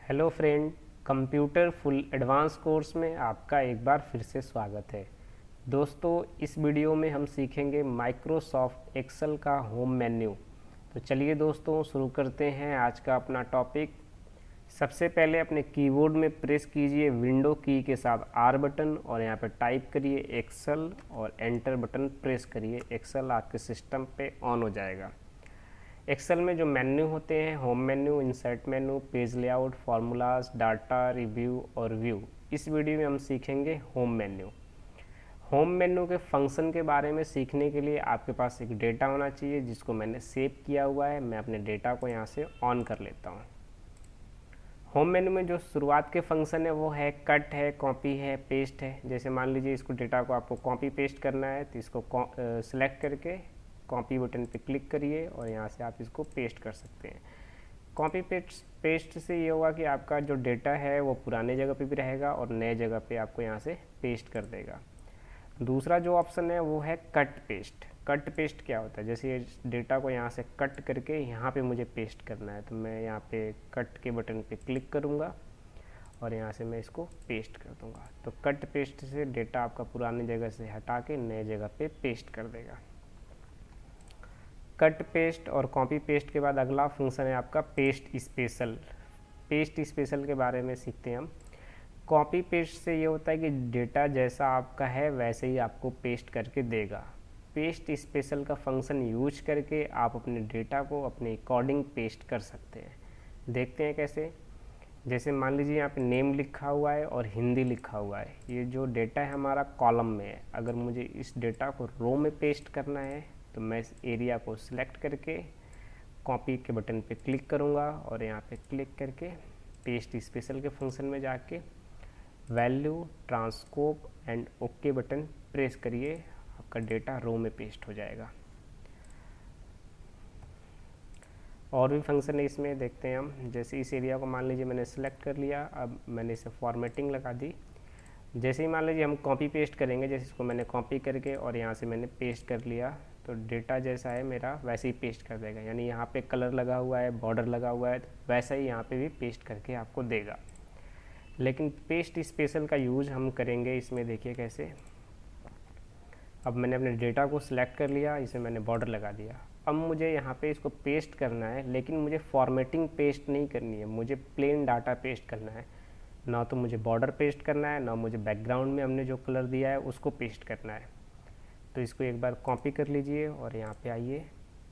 Hello friend, computer full advance course में आपका एक बार फिर से स्वागत है। दोस्तों, इस वीडियो में हम सीखेंगे माइक्रोसॉफ्ट एक्सेल का होम मेन्यू। तो चलिए दोस्तों, शुरू करते हैं आज का अपना टॉपिक। सबसे पहले अपने कीबोर्ड में प्रेस कीजिए विंडो की के साथ आर बटन और यहाँ पर टाइप करिए एक्सेल और एंटर बटन प्रेस करिए। एक्सेल आपके सिस्टम पे ऑन हो जाएगा। एक्सेल में जो मेन्यू होते हैं, home menu, insert menu, page layout, formulas, data, review और व्यू, इस वीडियो में हम सीखेंगे होम मेन्यू। होम मेन्यू के फंक्शन के बारे में सीखने के लिए आपके पास एक डेटा होना चाहिए जिसको मैंने सेव किया हुआ है। मैं अपने डेटा को यहाँ से ऑन कर लेता हूँ। होम मेन्यू में जो शुरुआत के फंक्शन है वो है कट है, कॉपी है, पेस्ट है। जैसे मान लीजिए इसको डेटा को आपको कॉपी पेस्ट करना है तो इसको सिलेक्ट करके कॉपी बटन पे क्लिक करिए और यहाँ से आप इसको पेस्ट कर सकते हैं। कॉपी पेस्ट से ये होगा कि आपका जो डेटा है वो पुराने जगह पे भी रहेगा और नए जगह पे आपको यहाँ से पेस्ट कर देगा। दूसरा जो ऑप्शन है वो है कट पेस्ट। कट पेस्ट क्या होता है? जैसे ये डेटा को यहाँ से कट करके यहाँ पे मुझे पेस्ट करना है तो मैं यहाँ पे कट के बटन पे क्लिक करूँगा और यहाँ से मैं इसको पेस्ट कर दूँगा। तो कट पेस्ट से डेटा आपका पुरानी जगह से हटा के नए जगह पे पेस्ट कर देगा। कट पेस्ट और कॉपी पेस्ट के बाद अगला फंक्शन है आपका पेस्ट स्पेशल। पेस्ट स्पेशल के बारे में सीखते हैं हम। कॉपी पेस्ट से ये होता है कि डेटा जैसा आपका है वैसे ही आपको पेस्ट करके देगा। पेस्ट स्पेशल का फंक्शन यूज करके आप अपने डेटा को अपने अकॉर्डिंग पेस्ट कर सकते हैं। देखते हैं कैसे। जैसे मान लीजिए यहाँ पे नेम लिखा हुआ है और हिंदी लिखा हुआ है। ये जो डेटा है हमारा कॉलम में है। अगर मुझे इस डेटा को रो में पेस्ट करना है तो मैं इस एरिया को सिलेक्ट करके कॉपी के बटन पे क्लिक करूँगा और यहाँ पे क्लिक करके पेस्ट स्पेशल के फंक्शन में जाके value, transpose and okay button press करिए। आपका डेटा रो में पेस्ट हो जाएगा। और भी फंक्शन है इसमें, देखते हैं हम। जैसे इस एरिया को मान लीजिए मैंने सेलेक्ट कर लिया, अब मैंने इसे फॉर्मेटिंग लगा दी। जैसे ही मान लीजिए हम कॉपी पेस्ट करेंगे, जैसे इसको मैंने कॉपी करके और यहाँ से मैंने पेस्ट कर लिया तो डेटा जैसा है मेरा वैसे ही पेस्ट कर देगा। यानी यहाँ पे कलर लगा हुआ है, बॉर्डर लगा हुआ है, तो वैसा ही यहाँ पे भी पेस्ट करके आपको देगा। लेकिन पेस्ट स्पेशल का यूज़ हम करेंगे इसमें, देखिए कैसे। अब मैंने अपने डेटा को सिलेक्ट कर लिया, इसे मैंने बॉर्डर लगा दिया। अब मुझे यहाँ पे इसको पेस्ट करना है, लेकिन मुझे फॉर्मेटिंग पेस्ट नहीं करनी है, मुझे प्लेन डाटा पेस्ट करना है। ना तो मुझे बॉर्डर पेस्ट करना है, ना मुझे बैकग्राउंड में हमने जो कलर दिया है उसको पेस्ट करना है। तो इसको एक बार कॉपी कर लीजिए और यहाँ पे आइए,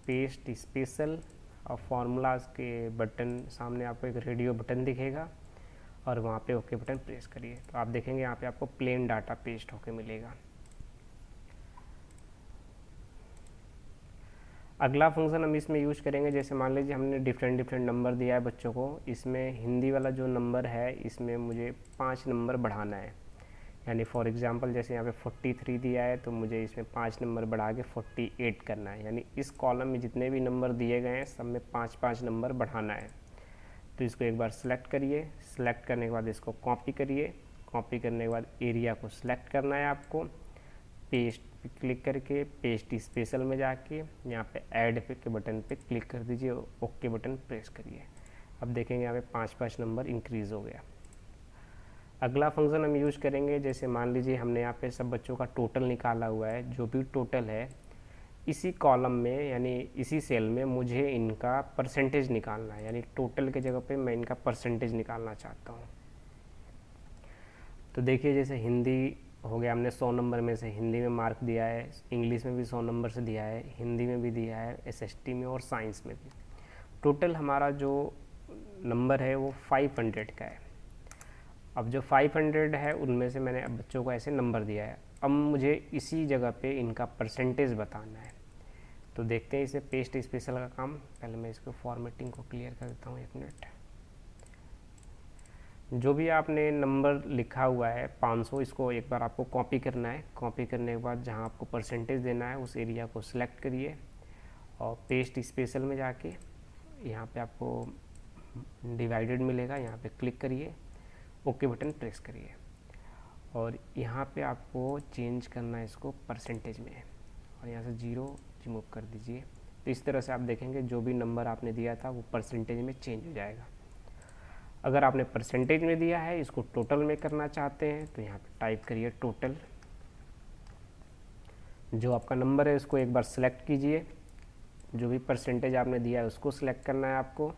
पेस्ट स्पेशल और फार्मूलाज के बटन सामने आपको एक रेडियो बटन दिखेगा और वहाँ पे ओके बटन प्रेस करिए। तो आप देखेंगे यहाँ पे आपको प्लेन डाटा पेस्ट होके मिलेगा। अगला फंक्शन हम इसमें यूज करेंगे, जैसे मान लीजिए हमने डिफरेंट नंबर दिया है बच्चों को। इसमें हिंदी वाला जो नंबर है इसमें मुझे 5 नंबर बढ़ाना है। यानी फॉर एग्जांपल जैसे यहाँ पे 43 दिया है तो मुझे इसमें 5 नंबर बढ़ा के 48 करना है। यानी इस कॉलम में जितने भी नंबर दिए गए हैं सब में 5-5 नंबर बढ़ाना है। तो इसको एक बार सेलेक्ट करिए। सेलेक्ट करने के बाद इसको कॉपी करिए। कॉपी करने के बाद एरिया को सिलेक्ट करना है आपको। पेस्ट पे क्लिक करके पेस्ट स्पेशल में जाके यहाँ पे ऐड के बटन पे क्लिक कर दीजिए, ओके बटन प्रेस करिए। अब देखेंगे यहाँ पे 5-5 नंबर इंक्रीज़ हो गया। अगला फंक्शन हम यूज करेंगे, जैसे मान लीजिए हमने यहाँ पे सब बच्चों का टोटल निकाला हुआ है। जो भी टोटल है इसी कॉलम में यानी इसी सेल में मुझे इनका परसेंटेज निकालना है। यानी टोटल के जगह पे मैं इनका परसेंटेज निकालना चाहता हूँ। तो देखिए जैसे हिंदी हो गया, हमने 100 नंबर में से हिंदी में मार्क दिया है, इंग्लिश में भी 100 नंबर से दिया है, हिंदी में भी दिया है, एसएसटी में और साइंस में भी। टोटल हमारा जो नंबर है वो 500 का है। अब जो 500 है उनमें से मैंने अब बच्चों को ऐसे नंबर दिया है। अब मुझे इसी जगह पे इनका परसेंटेज बताना है। तो देखते हैं इसे पेस्ट स्पेशल का काम। पहले मैं इसको फॉर्मेटिंग को क्लियर कर देता हूँ, 1 मिनट। जो भी आपने नंबर लिखा हुआ है 500, इसको एक बार आपको कॉपी करना है। कॉपी करने के बाद जहाँ आपको परसेंटेज देना है उस एरिया को सिलेक्ट करिए और पेस्ट स्पेशल में जाके यहाँ पे आपको डिवाइडेड मिलेगा, यहाँ पे क्लिक करिए, ओके बटन प्रेस करिए और यहाँ पे आपको चेंज करना है इसको परसेंटेज में और यहाँ से 0 रिमूव कर दीजिए। तो इस तरह से आप देखेंगे जो भी नंबर आपने दिया था वो परसेंटेज में चेंज हो जाएगा। अगर आपने परसेंटेज में दिया है, इसको टोटल में करना चाहते हैं तो यहाँ पे टाइप करिए टोटल। जो आपका नंबर है उसको एक बार सेलेक्ट कीजिए, जो भी परसेंटेज आपने दिया है उसको सिलेक्ट करना है आपको।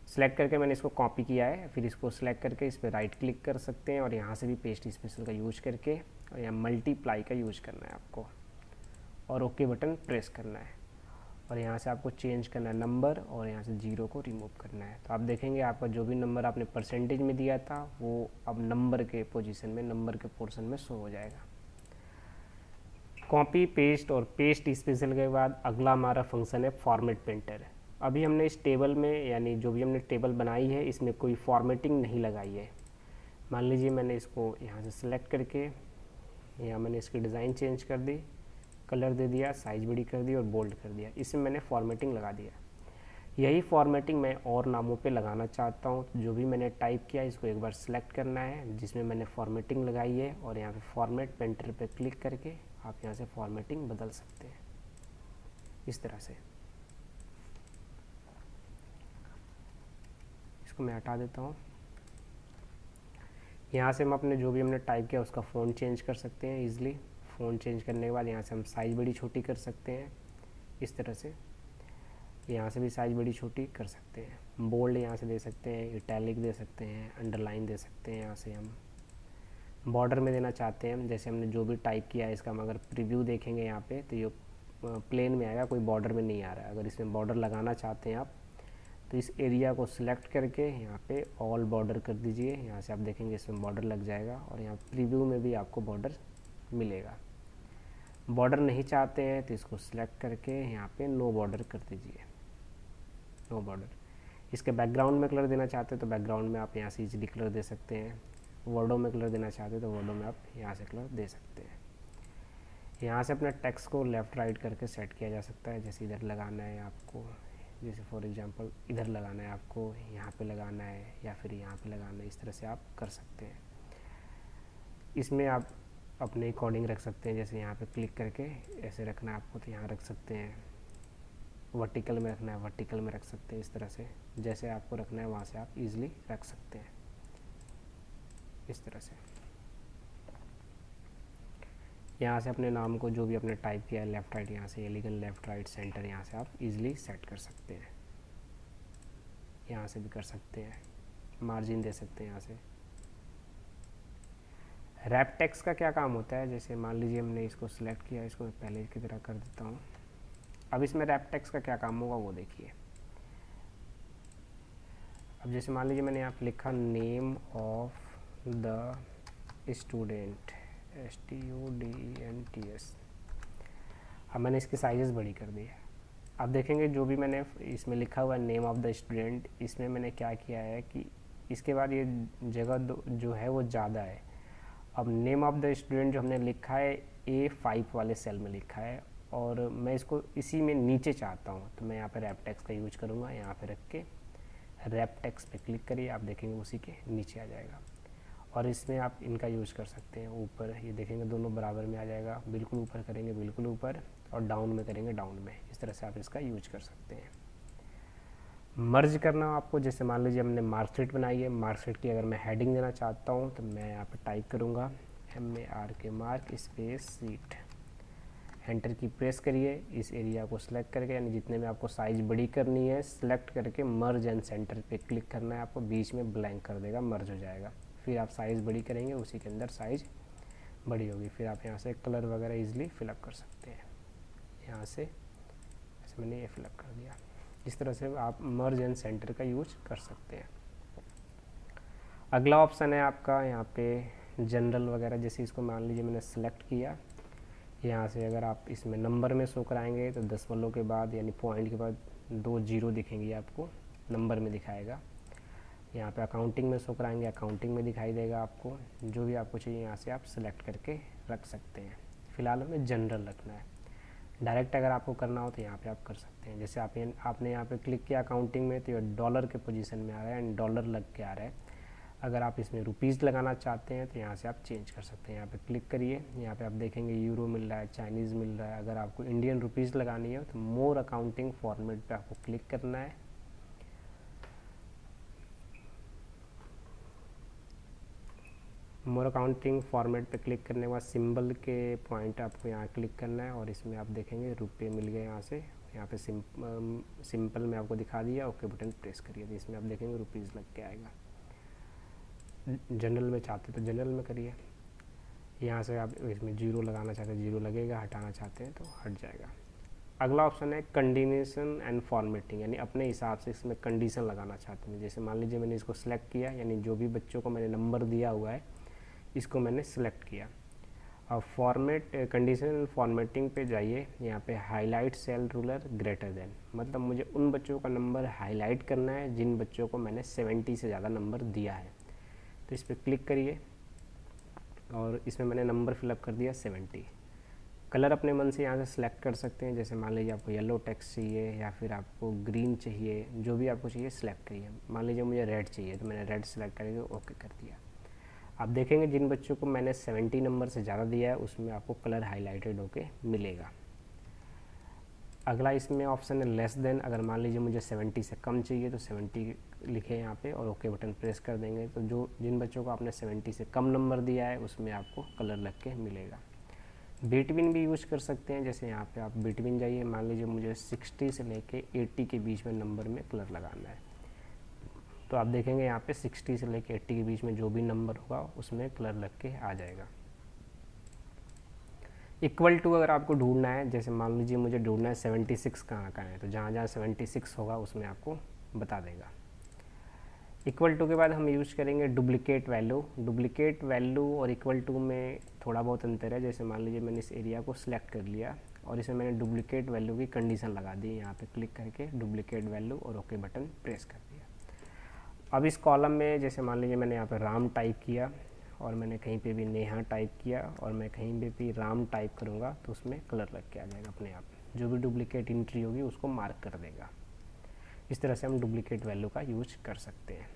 सेलेक्ट करके मैंने इसको कॉपी किया है, फिर इसको सेलेक्ट करके इस पर राइट क्लिक कर सकते हैं और यहाँ से भी पेस्ट स्पेशल का यूज करके और यहाँ मल्टीप्लाई का यूज करना है आपको और ओके बटन प्रेस करना है और यहाँ से आपको चेंज करना है नंबर और यहाँ से 0 को रिमूव करना है। तो आप देखेंगे आपका जो भी नंबर आपने परसेंटेज में दिया था वो अब नंबर के पोजीशन में, नंबर के पोर्शन में शो हो जाएगा। कॉपी पेस्ट और पेस्ट स्पेशल के बाद अगला हमारा फंक्शन है फॉर्मेट पेंटर। अभी हमने इस टेबल में, यानी जो भी हमने टेबल बनाई है, इसमें कोई फॉर्मेटिंग नहीं लगाई है। मान लीजिए मैंने इसको यहाँ से सेलेक्ट करके यहाँ मैंने इसकी डिज़ाइन चेंज कर दी, कलर दे दिया, साइज बड़ी कर दी और बोल्ड कर दिया, इसमें मैंने फॉर्मेटिंग लगा दिया। यही फॉर्मेटिंग मैं और नामों पे लगाना चाहता हूँ, तो जो भी मैंने टाइप किया इसको एक बार सेलेक्ट करना है जिसमें मैंने फॉर्मेटिंग लगाई है और यहाँ पे फॉर्मेट पेंटर पे क्लिक करके आप यहाँ से फॉर्मेटिंग बदल सकते हैं इस तरह से। इसको मैं हटा देता हूँ। यहाँ से हम अपने जो भी हमने टाइप किया उसका फ़ॉन्ट चेंज कर सकते हैं ईजिली। फ़ॉन्ट चेंज करने के बाद यहाँ से हम साइज़ बड़ी छोटी कर सकते हैं इस तरह से। यहाँ से भी साइज़ बड़ी छोटी कर सकते हैं। बोल्ड यहाँ से दे सकते हैं, इटैलिक दे सकते हैं, अंडरलाइन दे सकते हैं। यहाँ से हम बॉर्डर में देना चाहते हैं, जैसे हमने जो भी टाइप किया है इसका हम अगर प्रीव्यू देखेंगे यहाँ पे तो ये प्लेन में आएगा, कोई बॉर्डर में नहीं आ रहा है। अगर इसमें बॉर्डर लगाना चाहते हैं आप तो इस एरिया को सिलेक्ट करके यहाँ पे ऑल बॉर्डर कर दीजिए। यहाँ से आप देखेंगे इसमें बॉर्डर लग जाएगा और यहाँ प्रीव्यू में भी आपको बॉर्डर मिलेगा। बॉर्डर नहीं चाहते हैं तो इसको सिलेक्ट करके यहाँ पे नो बॉर्डर कर दीजिए, नो बॉर्डर। इसके बैकग्राउंड में कलर देना चाहते हैं तो बैकग्राउंड में आप यहाँ से इजीली कलर दे सकते हैं। वर्डों में कलर देना चाहते हैं तो वर्डों में आप यहाँ से कलर दे सकते हैं। यहाँ से अपना टेक्स्ट को लेफ़्ट राइट करके सेट किया जा सकता है, जैसे इधर लगाना है आपको, जैसे फॉर एग्जांपल इधर लगाना है आपको, यहाँ पे लगाना है या फिर यहाँ पे लगाना है, इस तरह से आप कर सकते हैं। इसमें आप अपने अकॉर्डिंग रख सकते हैं, जैसे यहाँ पे क्लिक करके ऐसे रखना है आपको तो यहाँ रख सकते हैं, वर्टिकल में रखना है वर्टिकल में रख सकते हैं। इस तरह से जैसे आपको रखना है वहाँ से आप इजीली रख सकते हैं इस तरह से। यहाँ से अपने नाम को जो भी आपने टाइप किया है लेफ़्ट राइट, यहाँ से एलिगन लेफ़्ट राइट सेंटर, यहाँ से आप इजीली सेट कर सकते हैं। यहाँ से भी कर सकते हैं, मार्जिन दे सकते हैं यहाँ से। रैप टेक्स्ट का क्या काम होता है, जैसे मान लीजिए हमने इसको सिलेक्ट किया, इसको पहले की तरह कर देता हूँ। अब इसमें रैप टेक्स्ट का क्या काम होगा वो देखिए। अब जैसे मान लीजिए मैंने यहाँ पे लिखा name of the student, STUDENTS। अब मैंने इसकी साइजेस बड़ी कर दी है। अब देखेंगे जो भी मैंने इसमें लिखा हुआ है नेम ऑफ द स्टूडेंट, इसमें मैंने क्या किया है कि इसके बाद ये जगह जो है वो ज़्यादा है। अब नेम ऑफ द स्टूडेंट जो हमने लिखा है A5 वाले सेल में लिखा है और मैं इसको इसी में नीचे चाहता हूँ, तो मैं यहाँ पे रैप टेक्स्ट का यूज करूँगा। यहाँ पे रख के रैप टेक्स्ट पे क्लिक करिए, आप देखेंगे उसी के नीचे आ जाएगा। और इसमें आप इनका यूज़ कर सकते हैं ऊपर, ये देखेंगे दोनों बराबर में आ जाएगा। बिल्कुल ऊपर करेंगे बिल्कुल ऊपर और डाउन में करेंगे डाउन में, इस तरह से आप इसका यूज कर सकते हैं। मर्ज करना आपको, जैसे मान लीजिए हमने मार्कशीट बनाई है, मार्कशीट की अगर मैं हेडिंग देना चाहता हूँ तो मैं यहाँ पे टाइप करूँगा MARK mark space sheet, enter की प्रेस करिए। इस एरिया को सिलेक्ट करके, यानी जितने में आपको साइज़ बड़ी करनी है सिलेक्ट करके मर्ज एंड सेंटर पे क्लिक करना है आपको, बीच में ब्लैंक कर देगा, मर्ज हो जाएगा। फिर आप साइज़ बड़ी करेंगे, उसी के अंदर साइज़ बड़ी होगी। फिर आप यहाँ से कलर वगैरह इजीली फिलअप कर सकते हैं। यहाँ से ऐसे मैंने ये फिलअप कर दिया। इस तरह से आप मर्ज एंड सेंटर का यूज कर सकते हैं। अगला ऑप्शन है आपका यहाँ पे जनरल वगैरह, जैसे इसको मान लीजिए मैंने सेलेक्ट किया। यहाँ से अगर आप इसमें नंबर में शो कराएंगे तो दशमलव के बाद यानी पॉइंट के बाद 2 जीरो दिखेंगी आपको, नंबर में दिखाएगा। यहाँ पे अकाउंटिंग में शो कराएंगे, अकाउंटिंग में दिखाई देगा आपको। जो भी आपको चाहिए यहाँ से आप सिलेक्ट करके रख सकते हैं। फ़िलहाल हमें जनरल रखना है। डायरेक्ट अगर आपको करना हो तो यहाँ पे आप कर सकते हैं। जैसे आपने यहाँ पे क्लिक किया अकाउंटिंग में तो ये डॉलर के पोजीशन में आ रहा है एंड डॉलर लग के आ रहा है। अगर आप इसमें रुपीज़ लगाना चाहते हैं तो यहाँ से आप चेंज कर सकते हैं। यहाँ पे क्लिक करिए, यहाँ पे आप देखेंगे यूरो मिल रहा है, चाइनीज़ मिल रहा है। अगर आपको इंडियन रुपीज़ लगानी है तो मोर अकाउंटिंग फॉर्मेट पे आपको क्लिक करना है। मोर अकाउंटिंग फॉर्मेट पे क्लिक करने के बाद सिंबल के पॉइंट आपको यहाँ क्लिक करना है और इसमें आप देखेंगे रुपये मिल गए यहाँ से। यहाँ पे सिंपल में आपको दिखा दिया, ओके बटन प्रेस करिए तो इसमें आप देखेंगे रुपीज़ लग के आएगा। जनरल में चाहते तो जनरल में करिए। यहाँ से आप इसमें जीरो लगाना चाहते हैं जीरो लगेगा, हटाना चाहते हैं तो हट जाएगा। अगला ऑप्शन है कंडीशन एंड फॉर्मेटिंग, यानी अपने हिसाब से इसमें कंडीशन लगाना चाहते हैं। जैसे मान लीजिए मैंने इसको सिलेक्ट किया, यानी जो भी बच्चों को मैंने नंबर दिया हुआ है इसको मैंने सिलेक्ट किया। अब फॉर्मेट कंडीशन एंड फॉर्मेटिंग पे जाइए, यहाँ पे highlight cell ruler greater than, मतलब मुझे उन बच्चों का नंबर हाईलाइट करना है जिन बच्चों को मैंने 70 से ज़्यादा नंबर दिया है। तो इस पर क्लिक करिए और इसमें मैंने नंबर फिलअप कर दिया 70। कलर अपने मन से यहाँ से सिलेक्ट कर सकते हैं, जैसे मान लीजिए आपको येलो टेक्स्ट चाहिए या फिर आपको ग्रीन चाहिए, जो भी आपको चाहिए सिलेक्ट करिए। मान लीजिए मुझे रेड चाहिए तो मैंने रेड सेलेक्ट करके ओके कर दिया। आप देखेंगे जिन बच्चों को मैंने 70 नंबर से ज़्यादा दिया है उसमें आपको कलर हाईलाइटेड होके मिलेगा। अगला इसमें ऑप्शन है लेस देन, अगर मान लीजिए मुझे 70 से कम चाहिए तो 70 लिखे यहाँ पे और ओके बटन प्रेस कर देंगे तो जिन बच्चों को आपने 70 से कम नंबर दिया है उसमें आपको कलर लग के मिलेगा। बिटवीन भी यूज़ कर सकते हैं, जैसे यहाँ पे आप बिटवीन जाइए, मान लीजिए मुझे 60 से लेके 80 के बीच में नंबर में कलर लगाना है तो आप देखेंगे यहाँ पे 60 से लेके 80 के बीच में जो भी नंबर होगा उसमें कलर लग के आ जाएगा। इक्वल टू अगर आपको ढूंढना है, जैसे मान लीजिए मुझे ढूंढना है 76 कहाँ का है तो जहाँ जहाँ 76 होगा उसमें आपको बता देगा। इक्वल टू के बाद हम यूज़ करेंगे डुप्लिकेट वैल्यू। डुप्लिकेट वैल्यू और इक्वल टू में थोड़ा बहुत अंतर है। जैसे मान लीजिए मैंने इस एरिया को सिलेक्ट कर लिया और इसमें मैंने डुप्लिकेट वैल्यू की कंडीशन लगा दी, यहाँ पे क्लिक करके डुप्लिकेट वैल्यू और ओके बटन प्रेस कर दिया। अब इस कॉलम में जैसे मान लीजिए मैंने यहाँ पे राम टाइप किया और मैंने कहीं पे भी नेहा टाइप किया और मैं कहीं पे भी राम टाइप करूँगा तो उसमें कलर लग के आ जाएगा अपने आप। जो भी डुप्लिकेट एंट्री होगी उसको मार्क कर देगा। इस तरह से हम डुप्लिकेट वैल्यू का यूज कर सकते हैं।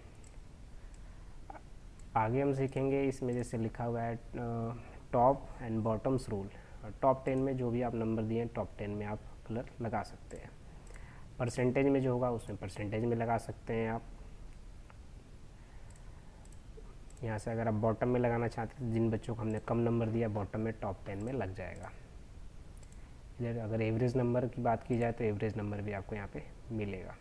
आगे हम सीखेंगे इसमें जैसे लिखा हुआ है top and bottoms rule. Top 10 में जो भी आप नंबर दिए टॉप 10 में आप कलर लगा सकते हैं। परसेंटेज में जो होगा उसमें परसेंटेज में लगा सकते हैं आप। यहाँ से अगर आप बॉटम में लगाना चाहते हैं जिन बच्चों को हमने कम नंबर दिया बॉटम में टॉप 10 में लग जाएगा। इधर अगर एवरेज नंबर की बात की जाए तो एवरेज नंबर भी आपको यहाँ पे मिलेगा।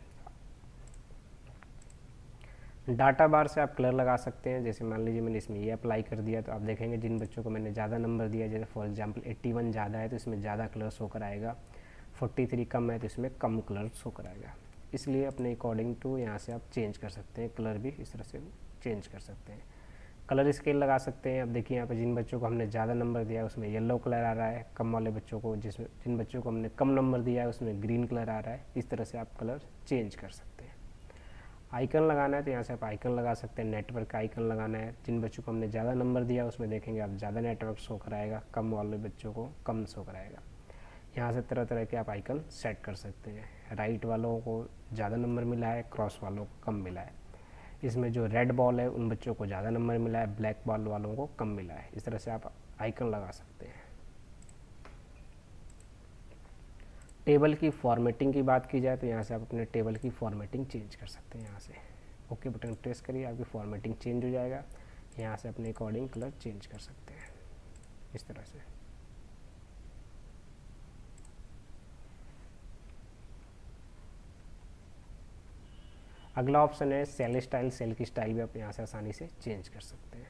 डाटा बार से आप कलर लगा सकते हैं। जैसे मान लीजिए मैंने इसमें ये अप्लाई कर दिया तो आप देखेंगे जिन बच्चों को मैंने ज़्यादा नंबर दिया, जैसे फॉर एग्जांपल 81 ज़्यादा है तो इसमें ज़्यादा कलर शो कराएगा, 43 कम है तो इसमें कम कलर शो कराएगा। इसलिए अपने अकॉर्डिंग टू यहाँ से आप चेंज कर सकते हैं, कलर भी इस तरह से चेंज कर सकते हैं। कलर स्केल लगा सकते हैं। अब देखिए यहाँ पे जिन बच्चों को हमने ज़्यादा नंबर दिया है उसमें येलो कलर आ रहा है, कम वाले बच्चों को जिन बच्चों को हमने कम नंबर दिया है उसमें ग्रीन कलर आ रहा है। इस तरह से आप कलर चेंज कर सकते हैं। आइकन लगाना है तो यहाँ से आप आइकन लगा सकते हैं। नेटवर्क का आइकन लगाना है, जिन बच्चों को हमने ज़्यादा नंबर दिया उसमें देखेंगे आप ज़्यादा नेटवर्क शो कराएगा, कम वाले बच्चों को कम शो कराएगा। यहाँ से तरह तरह के आप आइकन सेट कर सकते हैं। राइट वालों को ज़्यादा नंबर मिला है, क्रॉस वालों को कम मिला है। इसमें जो रेड बॉल है उन बच्चों को ज़्यादा नंबर मिला है, ब्लैक बॉल वालों को कम मिला है। इस तरह से आप आइकन लगा सकते हैं। टेबल की फॉर्मेटिंग की बात की जाए तो यहाँ से आप अपने टेबल की फॉर्मेटिंग चेंज कर सकते हैं। यहाँ से ओके बटन प्रेस करिए, आपकी फॉर्मेटिंग चेंज हो जाएगा। यहाँ से अपने अकॉर्डिंग कलर चेंज कर सकते हैं इस तरह से। अगला ऑप्शन है सेल स्टाइल। सेल की स्टाइल भी आप यहाँ से आसानी से चेंज कर सकते हैं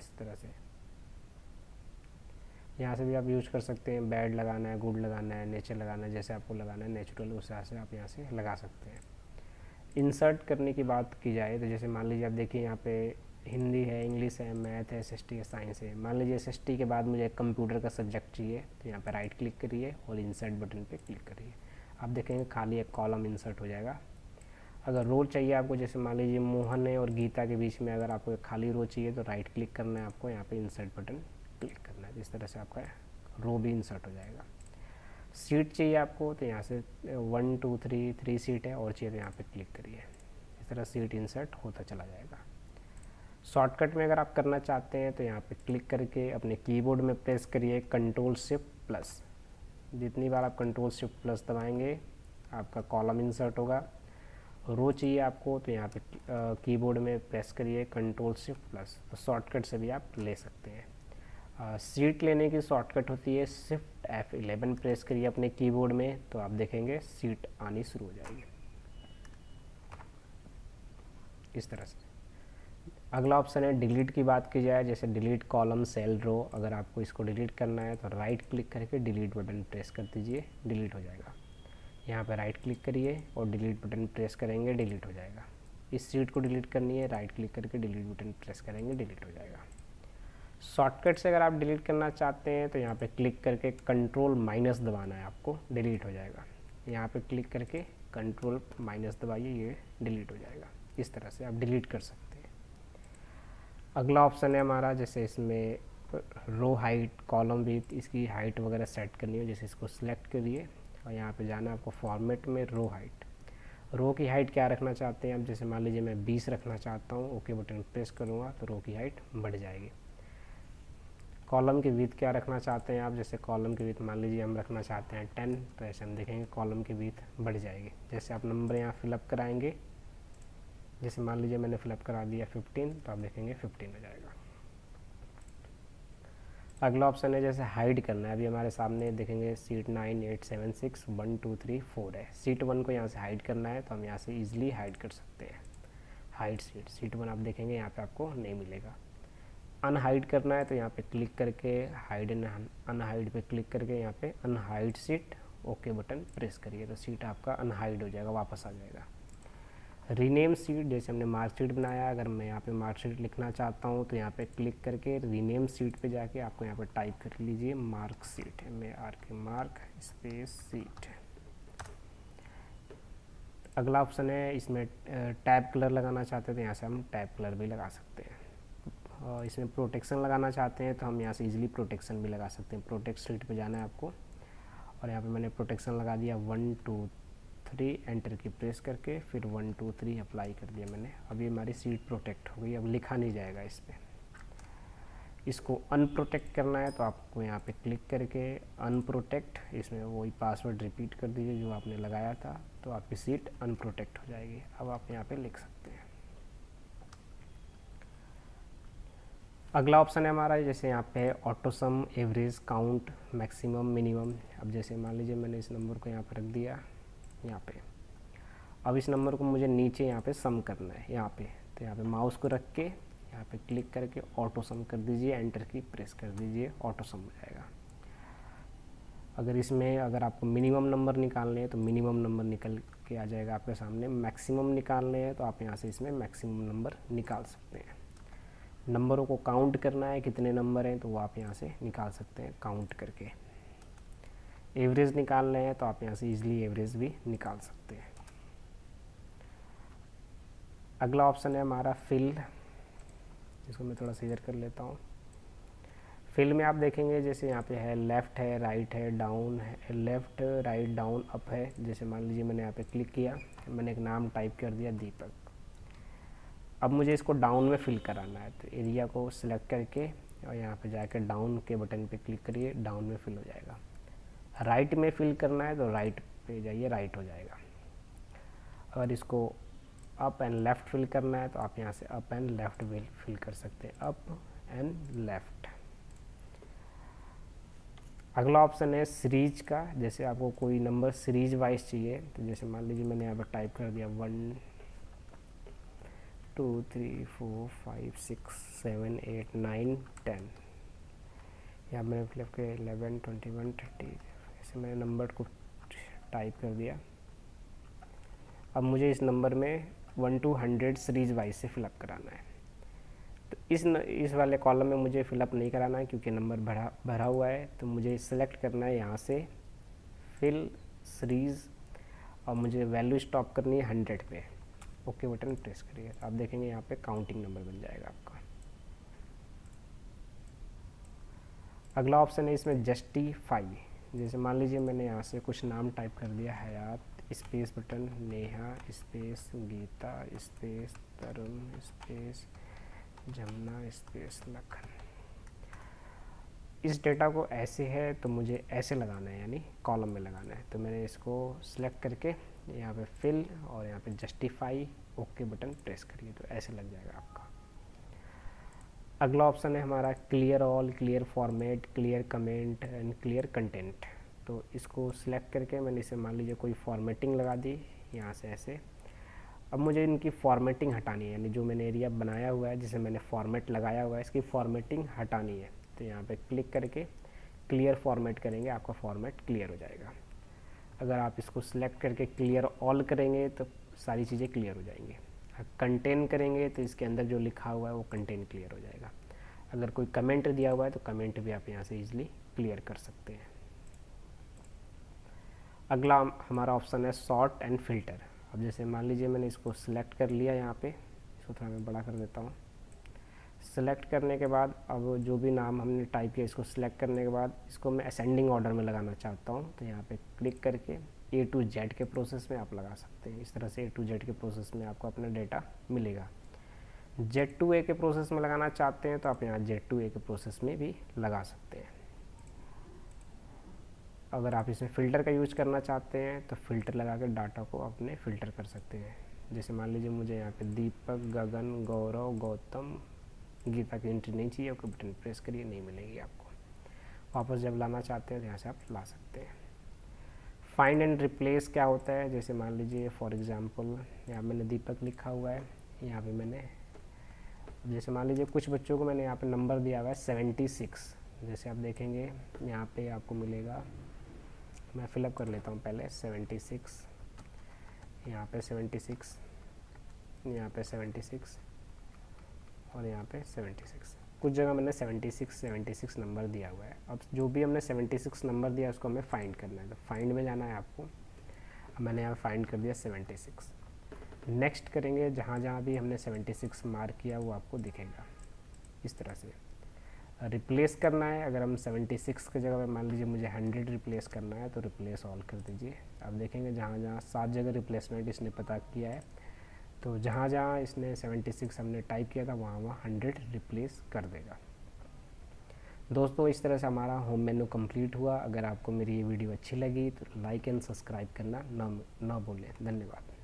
इस तरह से। यहाँ से भी आप यूज़ कर सकते हैं। बैड लगाना है, गुड लगाना है, नेचर लगाना है, जैसे आपको लगाना है नेचुरल उस हिसाब से आप यहाँ से लगा सकते हैं। इंसर्ट करने की बात की जाए तो जैसे मान लीजिए आप देखिए यहाँ पे हिंदी है, इंग्लिश है, मैथ है, SST है, साइंस है। मान लीजिए SST के बाद मुझे कंप्यूटर का सब्जेक्ट चाहिए तो यहाँ पर राइट क्लिक करिए और इंसर्ट बटन पर क्लिक करिए। आप देखेंगे खाली एक कॉलम इंसर्ट हो जाएगा। अगर रो चाहिए आपको, जैसे मान लीजिए मोहन है और गीता के बीच में अगर आपको एक खाली रो चाहिए तो राइट क्लिक करना है आपको, यहाँ पे इंसर्ट बटन क्लिक करना है। इस तरह से आपका रो भी इंसर्ट हो जाएगा। सीट चाहिए आपको तो यहाँ से 1 2 3 सीट है और चाहिए तो यहाँ पे क्लिक करिए। इस तरह सीट इंसर्ट होता चला जाएगा। शॉर्टकट में अगर आप करना चाहते हैं तो यहाँ पे क्लिक करके अपने कीबोर्ड में प्रेस करिए Ctrl+Shift+। जितनी बार आप Ctrl+Shift+ दबाएंगे आपका कॉलम इंसर्ट होगा रो चाहिए आपको तो यहाँ पे कीबोर्ड में प्रेस करिए Ctrl+Shift+, तो शॉर्टकट से भी आप ले सकते हैं। सीट लेने की शॉर्टकट होती है Shift F11 प्रेस करिए अपने कीबोर्ड में, तो आप देखेंगे सीट आनी शुरू हो जाएगी इस तरह से। अगला ऑप्शन है डिलीट की बात की जाए, जैसे डिलीट कॉलम सेल रो, अगर आपको इसको डिलीट करना है तो राइट क्लिक करके डिलीट बटन प्रेस कर दीजिए, डिलीट हो जाएगा। यहाँ पे राइट क्लिक करिए और डिलीट बटन प्रेस करेंगे, डिलीट हो जाएगा। इस सीट को डिलीट करनी है, राइट क्लिक करके डिलीट बटन प्रेस करेंगे, डिलीट हो जाएगा। शॉर्टकट से अगर आप डिलीट करना चाहते हैं तो यहाँ पे क्लिक करके Ctrl- दबाना है आपको, डिलीट हो जाएगा। यहाँ पे क्लिक करके Ctrl- दबाइए, ये डिलीट हो जाएगा। इस तरह से आप डिलीट कर सकते हैं। अगला ऑप्शन है हमारा, जैसे इसमें रो हाइट, कॉलम विड्थ, इसकी हाइट वगैरह सेट करनी है, जैसे इसको सिलेक्ट करिए और यहाँ पे जाना है आपको फॉर्मेट में, रो हाइट। रो की हाइट क्या रखना चाहते हैं आप, जैसे मान लीजिए मैं 20 रखना चाहता हूँ, ओके बटन प्रेस करूँगा तो रो की हाइट बढ़ जाएगी। कॉलम की विड्थ क्या रखना चाहते हैं आप, जैसे कॉलम की विड्थ मान लीजिए हम रखना चाहते हैं 10, तो ऐसे हम देखेंगे कॉलम की विड्थ बढ़ जाएगी। जैसे आप नंबर यहाँ फिलअप कराएंगे, जैसे मान लीजिए मैंने फिलअप करा दिया 15, तो आप देखेंगे 15 हो जाएगा। अगला ऑप्शन है जैसे हाइड करना है, अभी हमारे सामने देखेंगे सीट 9, 8, 7, 6, 1, 2, 3, 4 है। सीट 1 को यहाँ से हाइड करना है तो हम यहाँ से ईजिली हाइड कर सकते हैं। हाइड सीट 1 आप देखेंगे यहाँ पे आपको नहीं मिलेगा। अनहाइड करना है तो यहाँ पे क्लिक करके हाइड एंड अनहाइड पे क्लिक करके यहाँ पे unhide seat, okay button press करिए तो सीट आपका अनहाइड हो जाएगा, वापस आ जाएगा। रीनेम सीट, जैसे हमने मार्कशीट बनाया, अगर मैं यहाँ पे मार्कशीट लिखना चाहता हूँ तो यहाँ पे क्लिक करके रीनेम सीट पे जाके आपको यहाँ पे टाइप कर लीजिए marksheet, MARK, mark space seat. अगला ऑप्शन है इसमें टैब कलर लगाना चाहते हैं तो यहाँ से हम टैब कलर भी लगा सकते हैं। और इसमें प्रोटेक्शन लगाना चाहते हैं तो हम यहाँ से इजीली प्रोटेक्शन भी लगा सकते हैं। प्रोटेक्ट सीट पे जाना है आपको और यहाँ पे मैंने प्रोटेक्शन लगा दिया 1, 2, 3, एंटर की प्रेस करके फिर 1, 2, 3 अप्लाई कर दिया मैंने। अभी हमारी सीट प्रोटेक्ट हो गई, अब लिखा नहीं जाएगा इस पर। इसको अनप्रोटेक्ट करना है तो आपको यहाँ पे क्लिक करके अनप्रोटेक्ट, इसमें वही पासवर्ड रिपीट कर दीजिए जो आपने लगाया था, तो आपकी सीट अनप्रोटेक्ट हो जाएगी। अब आप यहाँ पे लिख सकते हैं। अगला ऑप्शन है हमारा, जैसे यहाँ पे ऑटो सम, एवरेज, काउंट, मैक्सिमम, मिनिमम। अब जैसे मान लीजिए मैंने इस नंबर को यहाँ पर रख दिया यहाँ पे, अब इस नंबर को मुझे नीचे यहाँ पे सम करना है यहाँ पे, तो यहाँ पे माउस को रख के यहाँ पे क्लिक करके ऑटो सम कर दीजिए, एंटर की प्रेस कर दीजिए, ऑटो सम हो जाएगा। अगर आपको मिनिमम नंबर निकालने हैं तो मिनिमम नंबर निकल के आ जाएगा आपके सामने। मैक्सिमम निकालने हैं तो आप यहाँ से इसमें मैक्सिमम नंबर निकाल सकते हैं। नंबरों को काउंट करना है कितने नंबर हैं तो वो आप यहाँ से निकाल सकते हैं काउंट करके। एवरेज निकालना है तो आप यहाँ से इजीली एवरेज भी निकाल सकते हैं। अगला ऑप्शन है हमारा फिल, इसको मैं थोड़ा सा इधर कर लेता हूँ। फिल में आप देखेंगे जैसे यहाँ पे है लेफ़्ट है, राइट है, डाउन है, लेफ़्ट, राइट, डाउन, अप है। जैसे मान लीजिए मैंने यहाँ पे क्लिक किया, मैंने एक नाम टाइप कर दिया दीपक। अब मुझे इसको डाउन में फिल कराना है तो एरिया को सिलेक्ट करके और यहाँ पे जाकर डाउन के बटन पे क्लिक करिए, डाउन में फिल हो जाएगा। राइट में फिल करना है तो राइट पे जाइए, राइट हो जाएगा। अगर इसको अप एंड लेफ़्ट फिल करना है तो आप यहाँ से अप एंड लेफ़्ट फिल कर सकते हैं, अप एंड लेफ़्ट। अगला ऑप्शन है सीरीज का, जैसे आपको कोई नंबर सीरीज वाइज चाहिए तो जैसे मान लीजिए मैंने यहाँ पर टाइप कर दिया 1, 2, 3, 4, 5, 6, 7, 8, 9, 10। यहाँ मैंने फिलअप किया 11, 21, 30, ऐसे मैंने नंबर को टाइप कर दिया। अब मुझे इस नंबर में 1 to 100 सीरीज वाइज से फिलअप कराना है। तो इस वाले कॉलम में मुझे फिलअप नहीं कराना है क्योंकि नंबर भरा हुआ है, तो मुझे सेलेक्ट करना है यहाँ से फिल सीरीज़ और मुझे वैल्यू स्टॉप करनी है 100 पे। ओके बटन प्रेस करिए, आप देखेंगे यहाँ पे काउंटिंग नंबर बन जाएगा आपका। अगला ऑप्शन है इसमें जस्टिफाई, जैसे मान लीजिए मैंने यहाँ से कुछ नाम टाइप कर दिया, Hayat space button, Neha space, Geeta space, Tarun space, Jamuna space, Lakhan. इस डेटा को ऐसे है तो मुझे ऐसे लगाना है, यानी कॉलम में लगाना है। तो मैंने इसको सिलेक्ट करके यहाँ पे फिल और यहाँ पे जस्टिफाई, ओके बटन प्रेस करिए तो ऐसे लग जाएगा आपका। अगला ऑप्शन है हमारा clear all, clear format, clear comment and clear content. तो इसको सिलेक्ट करके मैंने इसे मान लीजिए कोई फॉर्मेटिंग लगा दी यहाँ से ऐसे। अब मुझे इनकी फॉर्मेटिंग हटानी है, यानी जो मैंने एरिया बनाया हुआ है जिसे मैंने फॉर्मेट लगाया हुआ है इसकी फॉर्मेटिंग हटानी है। तो यहाँ पे क्लिक करके क्लियर फॉर्मेट करेंगे, आपका फॉर्मेट क्लियर हो जाएगा। अगर आप इसको सिलेक्ट करके क्लियर ऑल करेंगे तो सारी चीज़ें क्लियर हो जाएंगी। कंटेन करेंगे तो इसके अंदर जो लिखा हुआ है वो कंटेन क्लियर हो जाएगा। अगर कोई कमेंट दिया हुआ है तो कमेंट भी आप यहाँ से इजीली क्लियर कर सकते हैं। अगला हमारा ऑप्शन है सॉर्ट एंड फिल्टर। अब जैसे मान लीजिए मैंने इसको सिलेक्ट कर लिया, यहाँ पे इसको थोड़ा मैं बड़ा कर देता हूँ। सेलेक्ट करने के बाद अब जो भी नाम हमने टाइप किया इसको सिलेक्ट करने के बाद इसको मैं असेंडिंग ऑर्डर में लगाना चाहता हूँ, तो यहाँ पे क्लिक करके A to Z के प्रोसेस में आप लगा सकते हैं। इस तरह से A to Z के प्रोसेस में आपको अपना डेटा मिलेगा। Z to A के प्रोसेस में लगाना चाहते हैं तो आप यहाँ Z to A के प्रोसेस में भी लगा सकते हैं। अगर आप इसमें फ़िल्टर का यूज करना चाहते हैं तो फ़िल्टर लगा कर डाटा को अपने फ़िल्टर कर सकते हैं। जैसे मान लीजिए मुझे यहाँ पे दीपक, गगन, गौरव, गौतम, गीता की एंट्री नहीं चाहिए, ओके बटन प्रेस करिए, नहीं मिलेगी आपको। वापस जब लाना चाहते हैं तो यहाँ से आप ला सकते हैं। फाइंड एंड रिप्लेस क्या होता है, जैसे मान लीजिए फॉर एग्जांपल यहाँ मैंने दीपक लिखा हुआ है, यहाँ पे मैंने जैसे मान लीजिए कुछ बच्चों को मैंने यहाँ पे नंबर दिया हुआ है 76। जैसे आप देखेंगे यहाँ पे आपको मिलेगा, मैं फिलअप कर लेता हूँ पहले 76, यहाँ पे 76, यहाँ पे 76 और यहाँ पे 76। कुछ जगह मैंने 76 नंबर दिया हुआ है। अब जो भी हमने 76 नंबर दिया उसको हमें फाइंड करना है, तो फाइंड में जाना है आपको। अब मैंने यहाँ फाइंड कर दिया 76। नेक्स्ट करेंगे, जहाँ जहाँ भी हमने 76 मार्क किया वो आपको दिखेगा इस तरह से। रिप्लेस करना है, अगर हम 76 की जगह पे मान लीजिए मुझे 100 रिप्लेस करना है तो रिप्लेस ऑल कर दीजिए। आप देखेंगे जहाँ जहाँ 7 जगह रिप्लेसमेंट इसने पता किया है, तो जहाँ जहाँ इसने 76 हमने टाइप किया था वहाँ वहाँ 100 रिप्लेस कर देगा। दोस्तों इस तरह से हमारा होम मेन्यू कंप्लीट हुआ। अगर आपको मेरी ये वीडियो अच्छी लगी तो लाइक एंड सब्सक्राइब करना ना भूलें। धन्यवाद।